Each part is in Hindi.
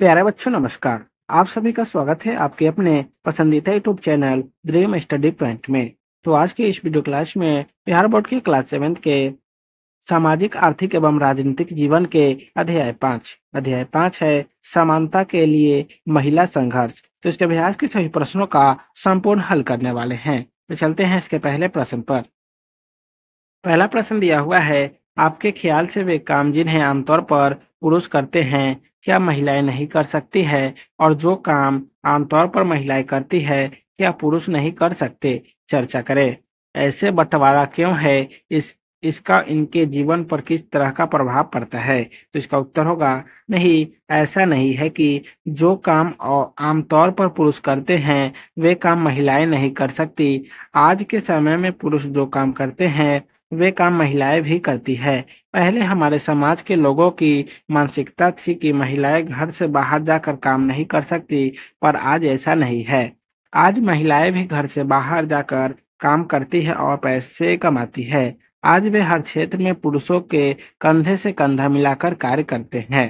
प्यारे बच्चों नमस्कार। आप सभी का स्वागत है आपके अपने पसंदीदा YouTube channel dream study point में। तो आज के इस वीडियो क्लास में बिहार बोर्ड की क्लास 7 के सामाजिक आर्थिक एवं राजनीतिक जीवन के अध्याय 5 है समानता के लिए महिला संघर्ष। तो इसके अभ्यास के सभी प्रश्नों का संपूर्ण हल करने वाले हैं। तो चलते हैं इसके पहले प्रश्न पर। पहला प्रश्न दिया हुआ है, आपके ख्याल से वे काम जिन्हें आमतौर पर पुरुष करते हैं क्या महिलाएं नहीं कर सकती है, और जो काम आमतौर पर महिलाएं करती है क्या पुरुष नहीं कर सकते? चर्चा करें। ऐसे बंटवारा क्यों है? इसका इनके जीवन पर किस तरह का प्रभाव पड़ता है? तो इसका उत्तर होगा नहीं, ऐसा नहीं है कि जो काम आमतौर पर पुरुष करते हैं वे काम महिलाएं नहीं कर सकती। आज के समय में पुरुष जो काम करते हैं वे काम महिलाएं भी करती है। पहले हमारे समाज के लोगों की मानसिकता थी कि महिलाएं घर से बाहर जाकर काम नहीं कर सकती, पर आज ऐसा नहीं है। आज महिलाएं भी घर से बाहर जाकर काम करती है और पैसे कमाती है। आज वे हर क्षेत्र में पुरुषों के कंधे से कंधा मिलाकर कार्य करते हैं।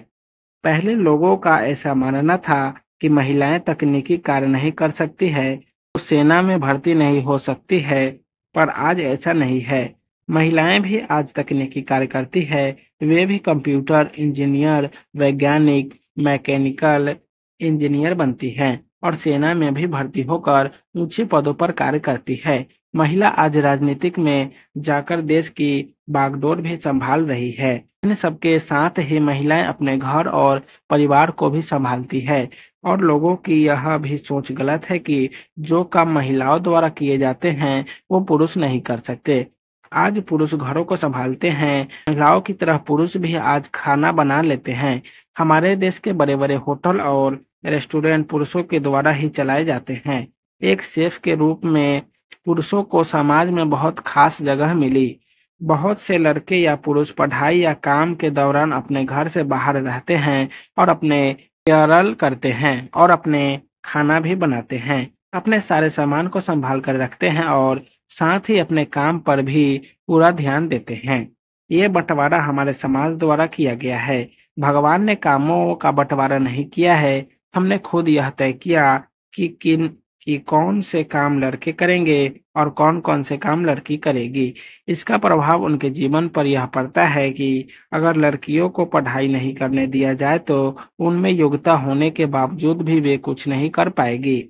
पहले लोगों का ऐसा मानना था कि महिलाएं तकनीकी कार्य नहीं कर सकती है, तो सेना में भर्ती नहीं हो सकती है, पर आज ऐसा नहीं है। महिलाएं भी आज तकनीकी कार्य करती है। वे भी कंप्यूटर इंजीनियर, वैज्ञानिक, मैकेनिकल इंजीनियर बनती हैं और सेना में भी भर्ती होकर ऊंचे पदों पर कार्य करती है। महिला आज राजनीतिक में जाकर देश की बागडोर भी संभाल रही है। इन सबके साथ ही महिलाएं अपने घर और परिवार को भी संभालती है। और लोगों की यह भी सोच गलत है कि जो काम महिलाओं द्वारा किए जाते हैं वो पुरुष नहीं कर सकते। आज पुरुष घरों को संभालते हैं। महिलाओं की तरह पुरुष भी आज खाना बना लेते हैं। हमारे देश के बड़े बड़े होटल और रेस्टोरेंट पुरुषों के द्वारा ही चलाए जाते हैं। एक शेफ के रूप में पुरुषों को समाज में बहुत खास जगह मिली। बहुत से लड़के या पुरुष पढ़ाई या काम के दौरान अपने घर से बाहर रहते हैं और अपने केरल करते हैं और अपने खाना भी बनाते हैं, अपने सारे सामान को संभाल कर रखते हैं और साथ ही अपने काम पर भी पूरा ध्यान देते हैं। ये बंटवारा हमारे समाज द्वारा किया गया है। भगवान ने कामों का बंटवारा नहीं किया है। हमने खुद यह तय किया कि किन कि कौन से काम लड़के करेंगे और कौन कौन से काम लड़की करेगी। इसका प्रभाव उनके जीवन पर यह पड़ता है कि अगर लड़कियों को पढ़ाई नहीं करने दिया जाए तो उनमें योग्यता होने के बावजूद भी वे कुछ नहीं कर पाएगी।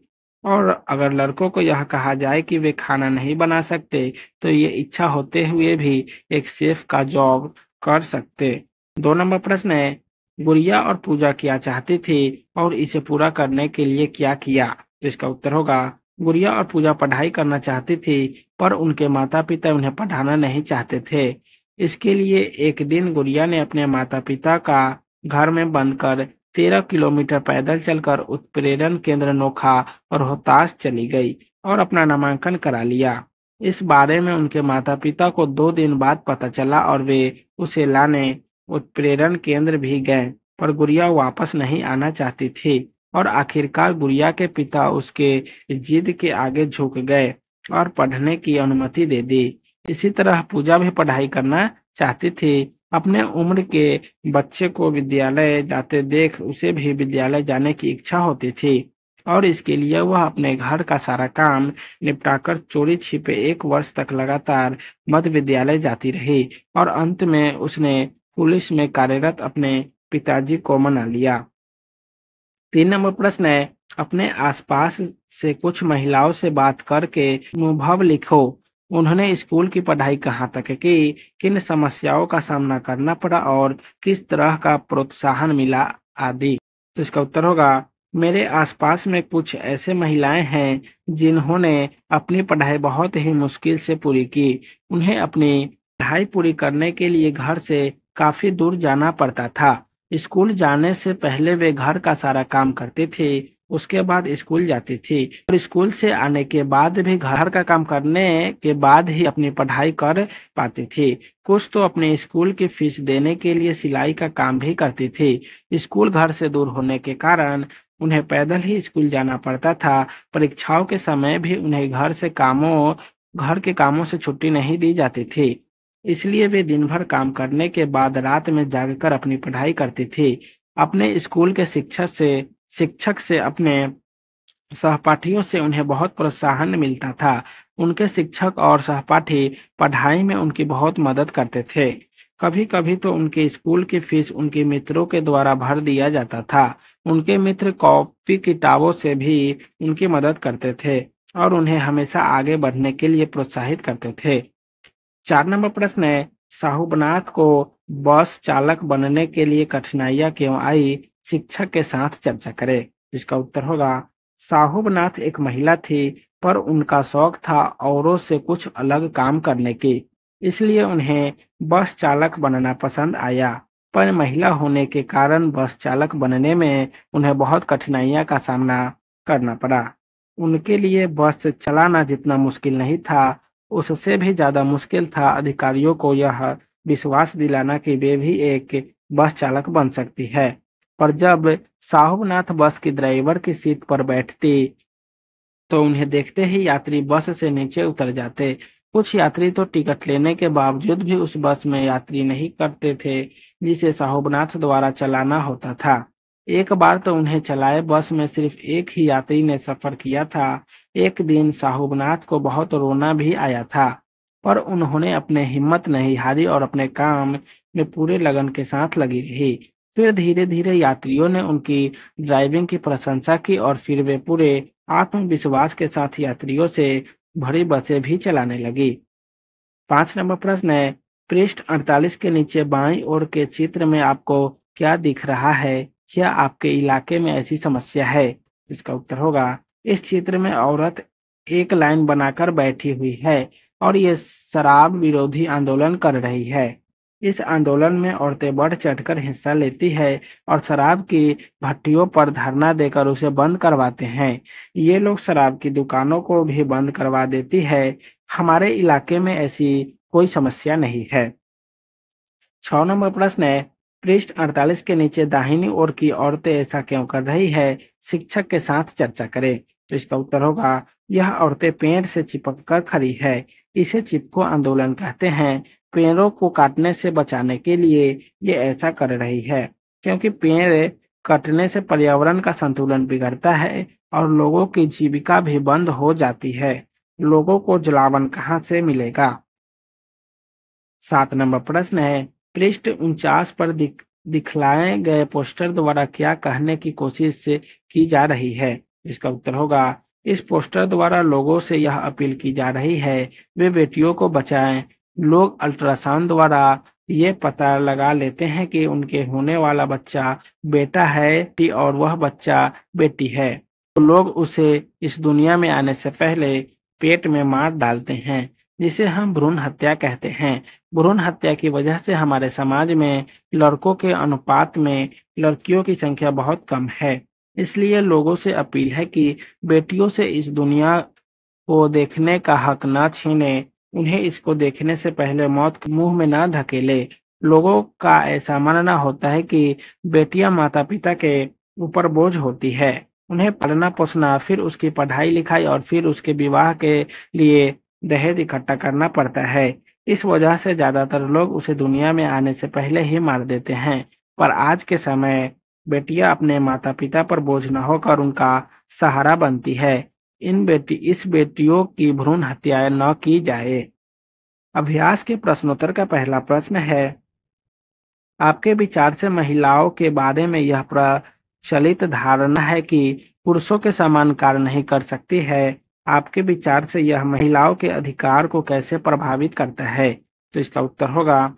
और अगर लड़कों को यह कहा जाए कि वे खाना नहीं बना सकते तो ये इच्छा होते हुए भी एक शेफ का जॉब कर सकते। 2 नंबर प्रश्न है, गुड़िया और पूजा क्या चाहती थी और इसे पूरा करने के लिए क्या किया? तो इसका उत्तर होगा गुड़िया और पूजा पढ़ाई करना चाहती थी, पर उनके माता पिता उन्हें पढ़ाना नहीं चाहते थे। इसके लिए एक दिन गुड़िया ने अपने माता पिता का घर में बंद कर 13 किलोमीटर पैदल चलकर उत्प्रेरण केंद्र नोखा और रोहतास चली गई और अपना नामांकन करा लिया। इस बारे में उनके माता पिता को 2 दिन बाद पता चला और वे उसे लाने उत्प्रेरण केंद्र भी गए, पर गुड़िया वापस नहीं आना चाहती थी और आखिरकार गुड़िया के पिता उसके जिद के आगे झुक गए और पढ़ने की अनुमति दे दी। इसी तरह पूजा भी पढ़ाई करना चाहती थी। अपने उम्र के बच्चे को विद्यालय जाते देख उसे भी विद्यालय जाने की इच्छा होती थी और इसके लिए वह अपने घर का सारा काम निपटाकर चोरी छिपे 1 वर्ष तक लगातार मध्य विद्यालय जाती रही और अंत में उसने पुलिस में कार्यरत अपने पिताजी को मना लिया। 3 नंबर प्रश्न है, अपने आसपास से कुछ महिलाओं से बात करके अनुभव लिखो। उन्होंने स्कूल की पढ़ाई कहाँ तक की, किन समस्याओं का सामना करना पड़ा और किस तरह का प्रोत्साहन मिला आदि। तो इसका उत्तर होगा मेरे आसपास में कुछ ऐसे महिलाएं हैं जिन्होंने अपनी पढ़ाई बहुत ही मुश्किल से पूरी की। उन्हें अपनी पढ़ाई पूरी करने के लिए घर से काफी दूर जाना पड़ता था। स्कूल जाने से पहले वे घर का सारा काम करती थी, उसके बाद स्कूल जाती थी और स्कूल से आने के बाद भी घर का काम करने के बाद ही अपनी पढ़ाई कर पाती थी। कुछ तो अपने स्कूल की फीस देने के लिए सिलाई का काम भी करती थी। स्कूल घर से दूर होने के कारण उन्हें पैदल ही स्कूल जाना पड़ता था। परीक्षाओं के समय भी उन्हें घर के कामों से छुट्टी नहीं दी जाती थी। इसलिए वे दिन भर काम करने के बाद रात में जागकर अपनी पढ़ाई करती थी। अपने स्कूल के शिक्षक से अपने सहपाठियों से उन्हें बहुत प्रोत्साहन मिलता था। उनके शिक्षक और सहपाठी पढ़ाई में उनकी बहुत मदद करते थे। कभी-कभी तो उनके स्कूल की फीस उनके मित्रों के द्वारा भर दिया जाता था। उनके मित्र कॉपी किताबों से भी उनकी मदद करते थे और उन्हें हमेशा आगे बढ़ने के लिए प्रोत्साहित करते थे। 4 नंबर प्रश्न है, शाहूबनाथ को बस चालक बनने के लिए कठिनाइयाँ क्यों आई? शिक्षक के साथ चर्चा करें। इसका उत्तर होगा, शाहूबनाथ एक महिला थी, पर उनका शौक था औरों से कुछ अलग काम करने की। इसलिए उन्हें बस चालक बनना पसंद आया। पर महिला होने के कारण बस चालक बनने में उन्हें बहुत कठिनाइयाँ का सामना करना पड़ा। उनके लिए बस चलाना जितना मुश्किल नहीं था, उससे भी ज़्यादा मुश्किल था अधिकारियों को यह विश्वास दिलाना कि वे भी एक बस चालक बन सकती है। पर जब साहूनाथ बस की ड्राइवर की सीट पर बैठती, तो उन्हें देखते ही यात्री बस से नीचे उतर जाते। कुछ यात्री तो टिकट लेने के बावजूद भी उस बस में यात्री नहीं करते थे, जिसे साहूबनाथ द्वारा चलाना होता था। एक बार तो उन्हें चलाए बस में सिर्फ एक ही यात्री ने सफर किया था। एक दिन साहूबनाथ को बहुत रोना भी आया था, पर उन्होंने अपने हिम्मत नहीं हारी और अपने काम में पूरे लगन के साथ लगी रही। फिर धीरे-धीरे यात्रियों ने उनकी ड्राइविंग की प्रशंसा की और फिर वे पूरे आत्मविश्वास के साथ यात्रियों से भरी बसें भी चलाने लगी। 5 नंबर प्रश्न है, पृष्ठ 48 के नीचे बाईं ओर के चित्र में आपको क्या दिख रहा है? क्या आपके इलाके में ऐसी समस्या है? इसका उत्तर होगा, इस चित्र में औरत एक लाइन बनाकर बैठी हुई है और ये शराब विरोधी आंदोलन कर रही है। इस आंदोलन में औरतें बढ़ चढ़कर हिस्सा लेती है और शराब की भट्टियों पर धरना देकर उसे बंद करवाते हैं। ये लोग शराब की दुकानों को भी बंद करवा देती है। हमारे इलाके में ऐसी कोई समस्या नहीं है। 6 नंबर प्रश्न है, पृष्ठ 48 के नीचे दाहिनी ओर की औरतें ऐसा क्यों कर रही है? शिक्षक के साथ चर्चा करें। तो इसका उत्तर होगा, यह औरतें पेड़ से चिपक कर खड़ी है। इसे चिपको आंदोलन कहते हैं। पेड़ों को काटने से बचाने के लिए ये ऐसा कर रही है, क्योंकि पेड़ कटने से पर्यावरण का संतुलन बिगड़ता है और लोगों की जीविका भी बंद हो जाती है। लोगों को जलावन कहाँ से मिलेगा? 7 नंबर प्रश्न है, पृष्ठ 49 पर दिखलाए गए पोस्टर द्वारा क्या कहने की कोशिश से की जा रही है? इसका उत्तर होगा, इस पोस्टर द्वारा लोगों से यह अपील की जा रही है, वे बेटियों को बचाएं। लोग अल्ट्रासाउंड द्वारा ये पता लगा लेते हैं कि उनके होने वाला बच्चा बेटा है और वह बच्चा बेटी है। तो लोग उसे इस दुनिया में आने से पहले पेट में मार डालते हैं, जिसे हम भ्रूण हत्या कहते हैं। भ्रूण हत्या की वजह से हमारे समाज में लड़कों के अनुपात में लड़कियों की संख्या बहुत कम है। इसलिए लोगों से अपील है कि बेटियों से इस दुनिया को देखने का हक ना छीने, उन्हें इसको देखने से पहले मौत के मुंह में ना धकेले। लोगों का ऐसा मानना होता है कि बेटियां माता-पिता के ऊपर बोझ होती है। उन्हें पालना-पोसना, फिर उसकी पढ़ाई-लिखाई और फिर उसके विवाह के लिए दहेज इकट्ठा करना पड़ता है। इस वजह से ज़्यादातर लोग उसे दुनिया में आने से पहले ही मार देते हैं। पर आज के समय बेटियां अपने माता-पिता पर बोझ न होकर उनका सहारा बनती है। इस बेटियों की भ्रूण हत्या न की जाए। अभ्यास के प्रश्नोत्तर का पहला प्रश्न है, आपके विचार से महिलाओं के बारे में यह प्रचलित धारणा है कि पुरुषों के समान कार्य नहीं कर सकती है। आपके विचार से यह महिलाओं के अधिकार को कैसे प्रभावित करता है? तो इसका उत्तर होगा,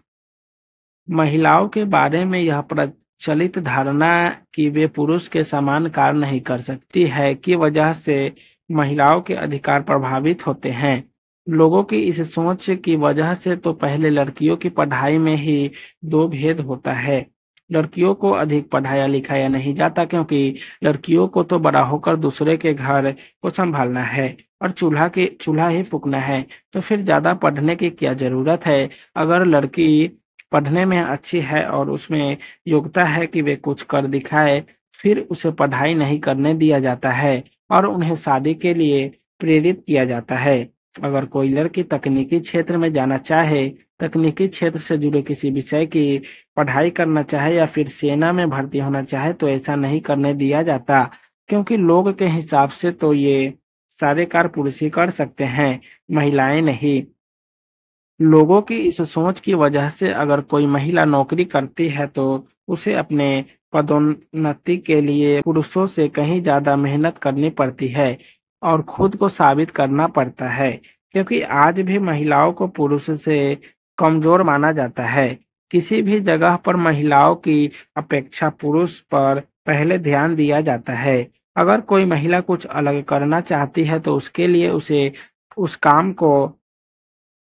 महिलाओं के बारे में यह प्रचलित धारणा कि वे पुरुष के समान कार्य नहीं कर सकती है की वजह से महिलाओं के अधिकार प्रभावित होते हैं। लोगों की इस सोच की वजह से तो पहले लड़कियों की पढ़ाई में ही दो भेद होता है। लड़कियों को अधिक पढ़ाया लिखाया नहीं जाता, क्योंकि लड़कियों को तो बड़ा होकर दूसरे के घर को संभालना है और चूल्हा ही फूकना है। तो फिर ज्यादा पढ़ने की क्या जरूरत है? अगर लड़की पढ़ने में अच्छी है और उसमें योग्यता है कि वे कुछ कर दिखाए, फिर उसे पढ़ाई नहीं करने दिया जाता है और उन्हें शादी के लिए प्रेरित किया जाता है। अगर कोई लड़की तकनीकी क्षेत्र में जाना चाहे, तकनीकी क्षेत्र से जुड़े किसी विषय की पढ़ाई करना चाहे या फिर सेना में भर्ती होना चाहे तो ऐसा नहीं करने दिया जाता, क्योंकि लोग के हिसाब से तो ये सारे कार्य पुरुष ही कर सकते हैं, महिलाएं नहीं। लोगों की इस सोच की वजह से अगर कोई महिला नौकरी करती है तो उसे अपने पदोन्नति के लिए पुरुषों से कहीं ज़्यादा मेहनत करनी पड़ती है और खुद को साबित करना पड़ता है, क्योंकि आज भी महिलाओं को पुरुष से कमज़ोर माना जाता है। किसी भी जगह पर महिलाओं की अपेक्षा पुरुष पर पहले ध्यान दिया जाता है। अगर कोई महिला कुछ अलग करना चाहती है तो उसके लिए उसे उस काम को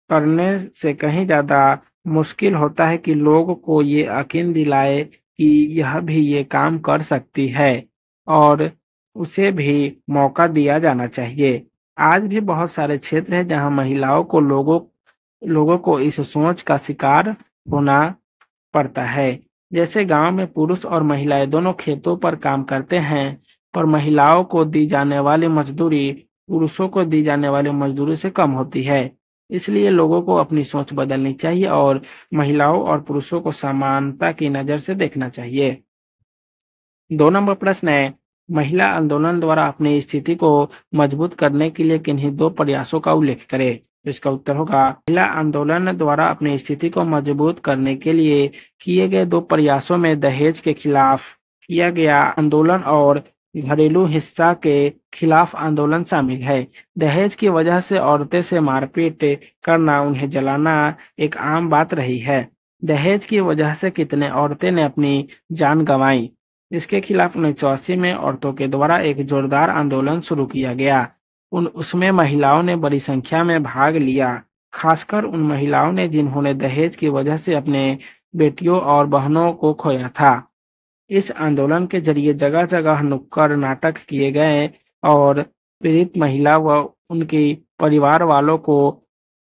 करने से कहीं ज़्यादा मुश्किल होता है कि लोग को ये यकीन दिलाए कि यह भी ये काम कर सकती है और उसे भी मौका दिया जाना चाहिए। आज भी बहुत सारे क्षेत्र हैं जहां महिलाओं को लोगों लोगों को इस सोच का शिकार होना पड़ता है। जैसे गांव में पुरुष और महिलाएं दोनों खेतों पर काम करते हैं, पर महिलाओं को दी जाने वाली मजदूरी पुरुषों को दी जाने वाली मजदूरी से कम होती है। इसलिए लोगों को अपनी सोच बदलनी चाहिए और महिलाओं और पुरुषों को समानता की नज़र से देखना चाहिए। 2 नंबर प्रश्न है, महिला आंदोलन द्वारा अपनी स्थिति को मजबूत करने के लिए किन्हीं 2 प्रयासों का उल्लेख करें? तो इसका उत्तर होगा, महिला आंदोलन द्वारा अपनी स्थिति को मजबूत करने के लिए किए गए 2 प्रयासों में दहेज के खिलाफ किया गया आंदोलन और घरेलू हिंसा के खिलाफ आंदोलन शामिल है। दहेज की वजह से औरतें से मारपीट करना, उन्हें जलाना एक आम बात रही है। दहेज की वजह से कितने औरतें ने अपनी जान गंवाई। इसके खिलाफ 1984 में औरतों के द्वारा एक जोरदार आंदोलन शुरू किया गया। उसमें महिलाओं ने बड़ी संख्या में भाग लिया, खासकर उन महिलाओं ने जिन्होंने दहेज की वजह से अपने बेटियों और बहनों को खोया था। इस आंदोलन के जरिए जगह-जगह नुक्कड़ नाटक किए गए और पीड़ित महिला व उनके परिवार वालों को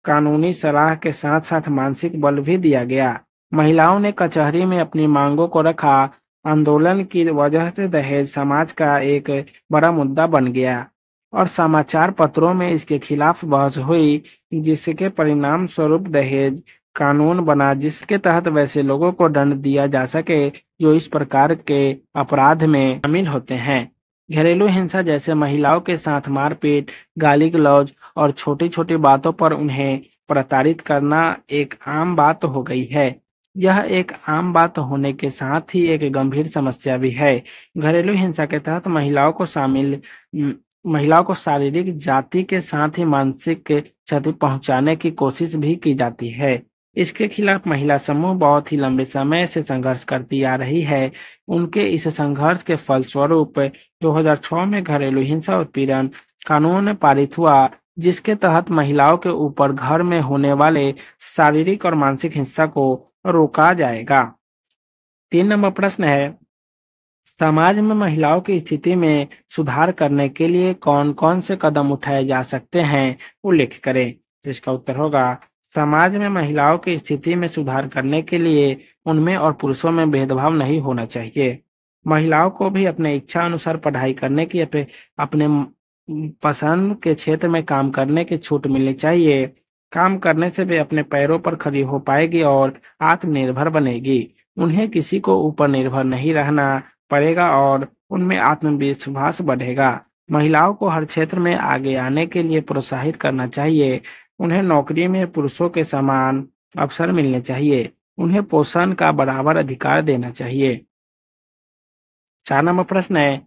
कानूनी सलाह के साथ-साथ मानसिक बल भी दिया गया। महिलाओं ने कचहरी में अपनी मांगों को रखा। आंदोलन की वजह से दहेज समाज का एक बड़ा मुद्दा बन गया और समाचार पत्रों में इसके खिलाफ बहस हुई, जिसके परिणाम स्वरूप दहेज कानून बना, जिसके तहत वैसे लोगों को दंड दिया जा सके जो इस प्रकार के अपराध में शामिल होते हैं। घरेलू हिंसा जैसे महिलाओं के साथ मारपीट, गाली-गलौज और छोटी-छोटी बातों पर उन्हें प्रताड़ित करना एक आम बात हो गई है। यह एक आम बात होने के साथ ही एक गंभीर समस्या भी है। घरेलू हिंसा के तहत महिलाओं को शारीरिक जाति के साथ ही मानसिक क्षति पहुंचाने की कोशिश भी की जाती है। इसके खिलाफ महिला समूह बहुत ही लंबे समय से संघर्ष करती आ रही है। उनके इस संघर्ष के फलस्वरूप 2006 में घरेलू हिंसा उत्पीड़न कानून पारित हुआ, जिसके तहत महिलाओं के ऊपर घर में होने वाले शारीरिक और मानसिक हिंसा को रोका जाएगा। 3 नंबर प्रश्न है, समाज में महिलाओं की स्थिति में सुधार करने के लिए कौन-कौन से कदम उठाए जा सकते हैं, उल्लेख करें? तो इसका उत्तर होगा, समाज में महिलाओं की स्थिति में सुधार करने के लिए उनमें और पुरुषों में भेदभाव नहीं होना चाहिए। महिलाओं को भी अपने इच्छा अनुसार पढ़ाई करने की अपने पसंद के क्षेत्र में काम करने की छूट मिलनी चाहिए। काम करने से वे अपने पैरों पर खड़ी हो पाएगी और आत्मनिर्भर बनेगी। उन्हें किसी को ऊपर निर्भर नहीं रहना पड़ेगा और उनमें आत्मविश्वास बढ़ेगा। महिलाओं को हर क्षेत्र में आगे आने के लिए प्रोत्साहित करना चाहिए। उन्हें नौकरी में पुरुषों के समान अवसर मिलने चाहिए। उन्हें पोषण का बराबर अधिकार देना चाहिए। 4 नंबर प्रश्न है,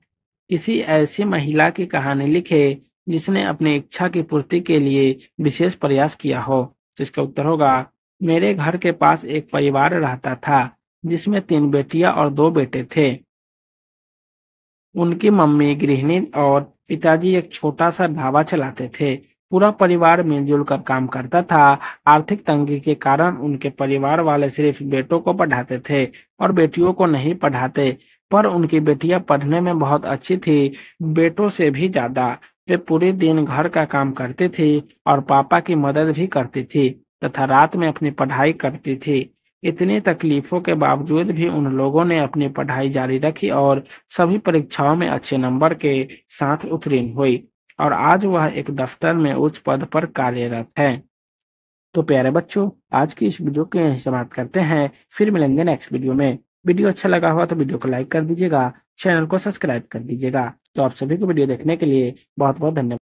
किसी ऐसी महिला की कहानी लिखें जिसने अपनी इच्छा की पूर्ति के लिए विशेष प्रयास किया हो। तो इसका उत्तर होगा, मेरे घर के पास एक परिवार रहता था जिसमें 3 बेटियां और 2 बेटे थे। उनकी मम्मी गृहिणी और पिताजी एक छोटा सा ढाबा चलाते थे। पूरा परिवार मिलजुल कर काम करता था। आर्थिक तंगी के कारण उनके परिवार वाले सिर्फ बेटों को पढ़ाते थे और बेटियों को नहीं पढ़ाते, पर उनकी बेटियां पढ़ने में बहुत अच्छी थी, बेटों से भी ज्यादा। वे पूरे दिन घर का काम करती थी और पापा की मदद भी करती थी तथा रात में अपनी पढ़ाई करती थी। इतनी तकलीफों के बावजूद भी उन लोगों ने अपनी पढ़ाई जारी रखी और सभी परीक्षाओं में अच्छे नंबर के साथ उत्तीर्ण हुई और आज वह एक दफ्तर में उच्च पद पर कार्यरत है। तो प्यारे बच्चों, आज की इस वीडियो को यहीं समाप्त करते हैं। फिर मिलेंगे नेक्स्ट वीडियो में। वीडियो अच्छा लगा हुआ तो वीडियो को लाइक कर दीजिएगा, चैनल को सब्सक्राइब कर दीजिएगा। तो आप सभी को वीडियो देखने के लिए बहुत बहुत धन्यवाद।